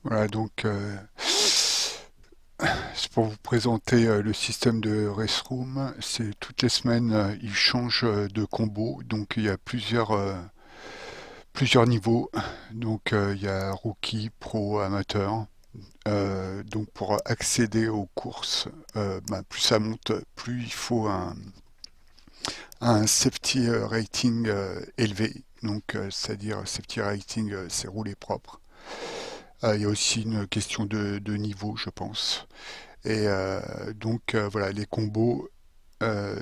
Voilà, donc c'est pour vous présenter le système de Restroom. C'est toutes les semaines, il change de combo, donc il y a plusieurs niveaux. Donc il y a rookie, pro, amateur. Donc pour accéder aux courses, plus ça monte, plus il faut un safety rating élevé. Donc c'est-à-dire safety rating, c'est roulé propre. Il y a aussi une question de niveau, je pense. Et donc voilà, les combos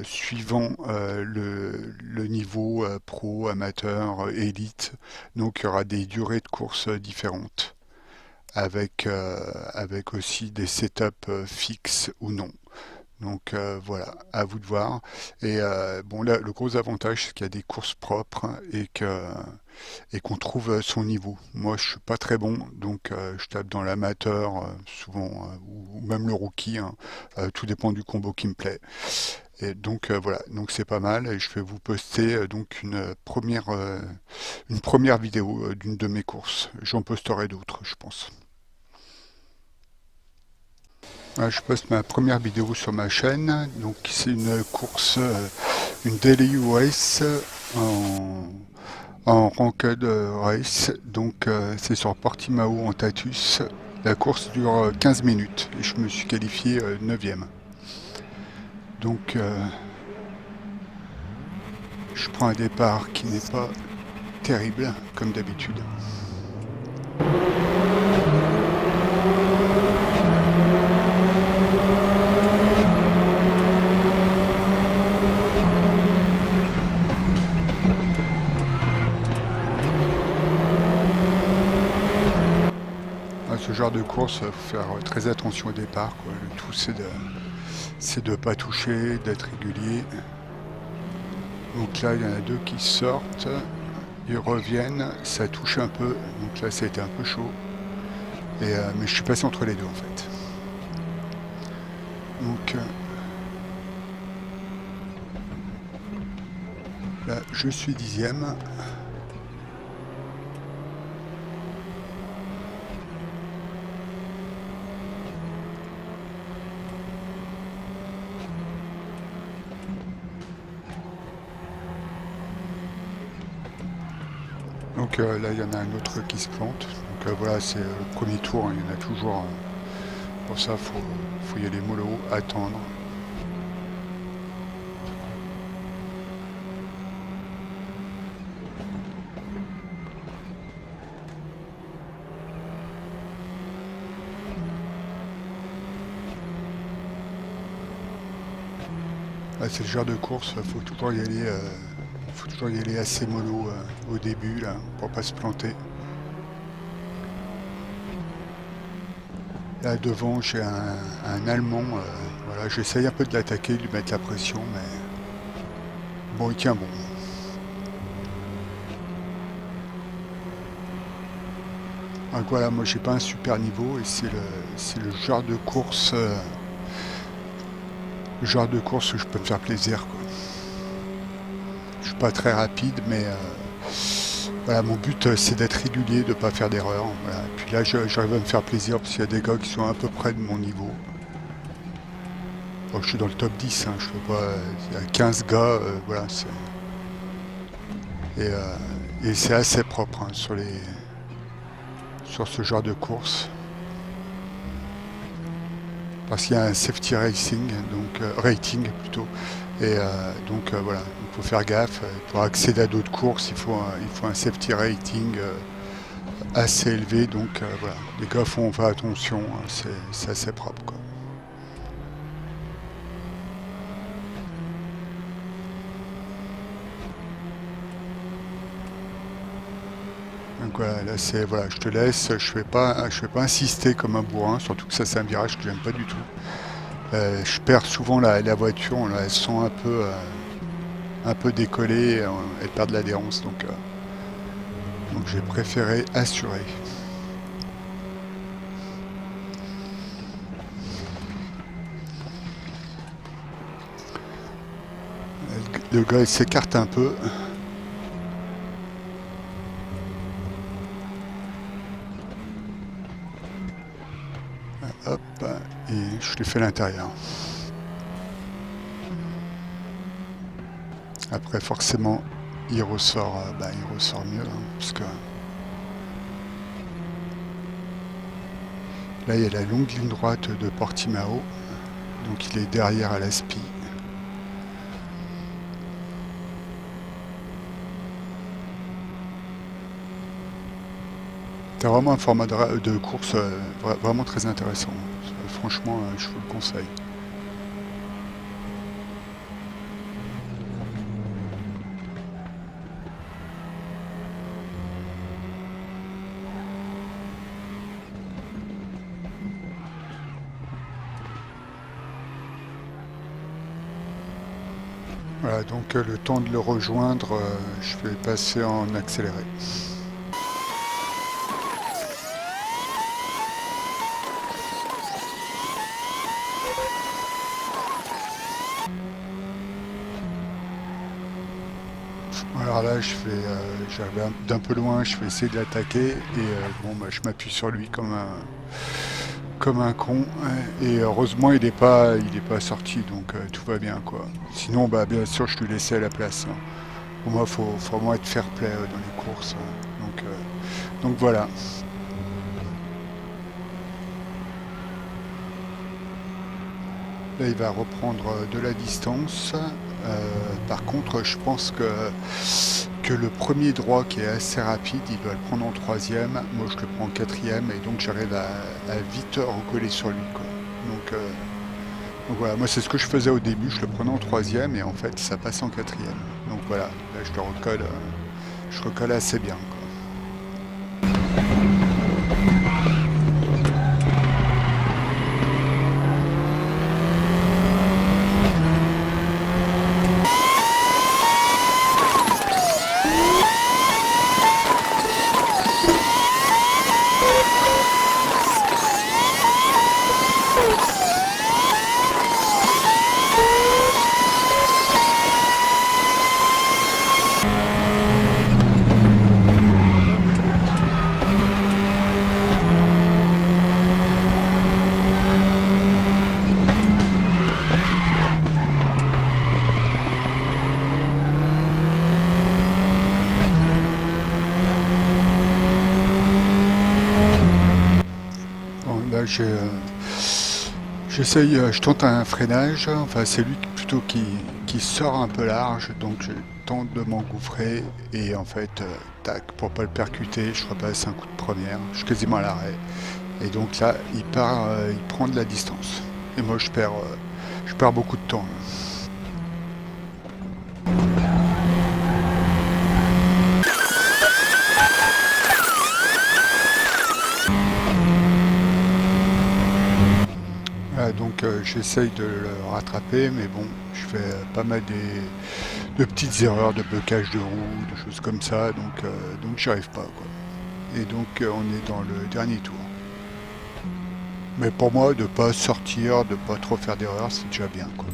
suivant le niveau pro, amateur, élite. Donc il y aura des durées de course différentes avec aussi des setups fixes ou non. Donc voilà, à vous de voir. Et bon là, le gros avantage, c'est qu'il y a des courses propres et qu'on trouve son niveau. Moi, je suis pas très bon, donc je tape dans l'amateur souvent ou même le rookie, hein. Tout dépend du combo qui me plaît. Et donc voilà, donc c'est pas mal. Et je vais vous poster donc une première vidéo d'une de mes courses. J'en posterai d'autres, je pense. Je poste ma première vidéo sur ma chaîne. Donc c'est une course, une daily race en ranked race. Donc c'est sur Portimao en Tatus. La course dure 15 minutes et je me suis qualifié 9e. Donc je prends un départ qui n'est pas terrible comme d'habitude. Ce genre de course, il faut faire très attention au départ, quoi. Le tout c'est de pas toucher, d'être régulier. Donc là il y en a deux qui sortent. Ils reviennent, ça touche un peu, donc là ça a été un peu chaud. Mais je suis passé entre les deux en fait. Donc là je suis 10e. Donc là il y en a un autre qui se plante. Donc voilà, c'est le premier tour, hein, il y en a toujours. Pour ça, faut y aller mollo, attendre. C'est le genre de course, faut toujours y aller assez mollo au début là, pour pas se planter. Là devant, j'ai un Allemand. Voilà, j'essaye un peu de l'attaquer, de lui mettre la pression, mais bon, il tient bon. Donc voilà, moi j'ai pas un super niveau et c'est le genre de course où je peux me faire plaisir, quoi. Je suis pas très rapide, mais voilà, mon but c'est d'être régulier, de pas faire d'erreur. Voilà. Et puis là, j'arrive à me faire plaisir parce qu'il y a des gars qui sont à peu près de mon niveau. Bon, je suis dans le top 10, hein, je fais pas, il y a 15 gars, voilà, et, euh, et c'est assez propre, hein, sur ce genre de course. Parce qu'il y a un safety racing, donc rating plutôt. Et donc voilà, il faut faire gaffe. Pour accéder à d'autres courses, il faut un safety rating assez élevé. Donc voilà, les gars font faire attention, hein, c'est assez propre, quoi. Donc voilà, là c'est voilà, je te laisse, je vais pas insister comme un bourrin, surtout que ça c'est un virage que j'aime pas du tout. Je perds souvent la voiture, là, elles sont un peu décollées, elles perdent l'adhérence, donc j'ai préféré assurer. Le gars il s'écarte un peu. hop, et je l'ai fait à l'intérieur. Après, forcément, il ressort, il ressort mieux, hein, parce que là, il y a la longue ligne droite de Portimao, donc il est derrière à l'Aspi. C'est vraiment un format de course vraiment très intéressant. Franchement, je vous le conseille. Voilà, donc le temps de le rejoindre, je vais passer en accéléré. Alors là, j'arrive d'un peu loin, je vais essayer de l'attaquer et je m'appuie sur lui comme un con. Et heureusement, il est pas sorti, donc tout va bien quoi. Sinon, bien sûr, je lui laissais la place, hein. Pour moi, faut vraiment être fair play dans les courses, hein. Donc voilà. Là, il va reprendre de la distance. Par contre, je pense que le premier droit qui est assez rapide, il doit le prendre en troisième. Moi, je le prends en quatrième et donc j'arrive à vite recoller sur lui, quoi. Donc, euh, donc voilà, moi c'est ce que je faisais au début, je le prenais en troisième et en fait ça passe en quatrième. Donc voilà, là je recolle assez bien, quoi. Bon, là j'essaye, je tente un freinage, enfin c'est lui plutôt qui sort un peu large, donc je tente de m'engouffrer et en fait, tac, pour pas le percuter, je repasse un coup de première, je suis quasiment à l'arrêt. Et donc là, il prend de la distance. Et moi, je perds beaucoup de temps. Voilà, donc j'essaye de le rattraper, mais bon, je fais pas mal de petites erreurs, de blocage de roue, de choses comme ça, donc j'y arrive pas, quoi. Et donc on est dans le dernier tour. Mais pour moi, de pas sortir, de pas trop faire d'erreurs, c'est déjà bien, quoi.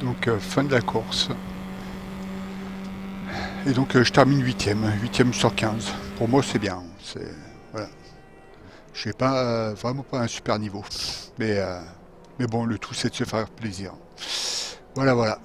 Donc fin de la course. Et donc je termine huitième sur 15. Pour moi, c'est bien. Voilà. Je sais pas, vraiment pas un super niveau. Mais, euh, mais bon, le tout c'est de se faire plaisir. Voilà, voilà.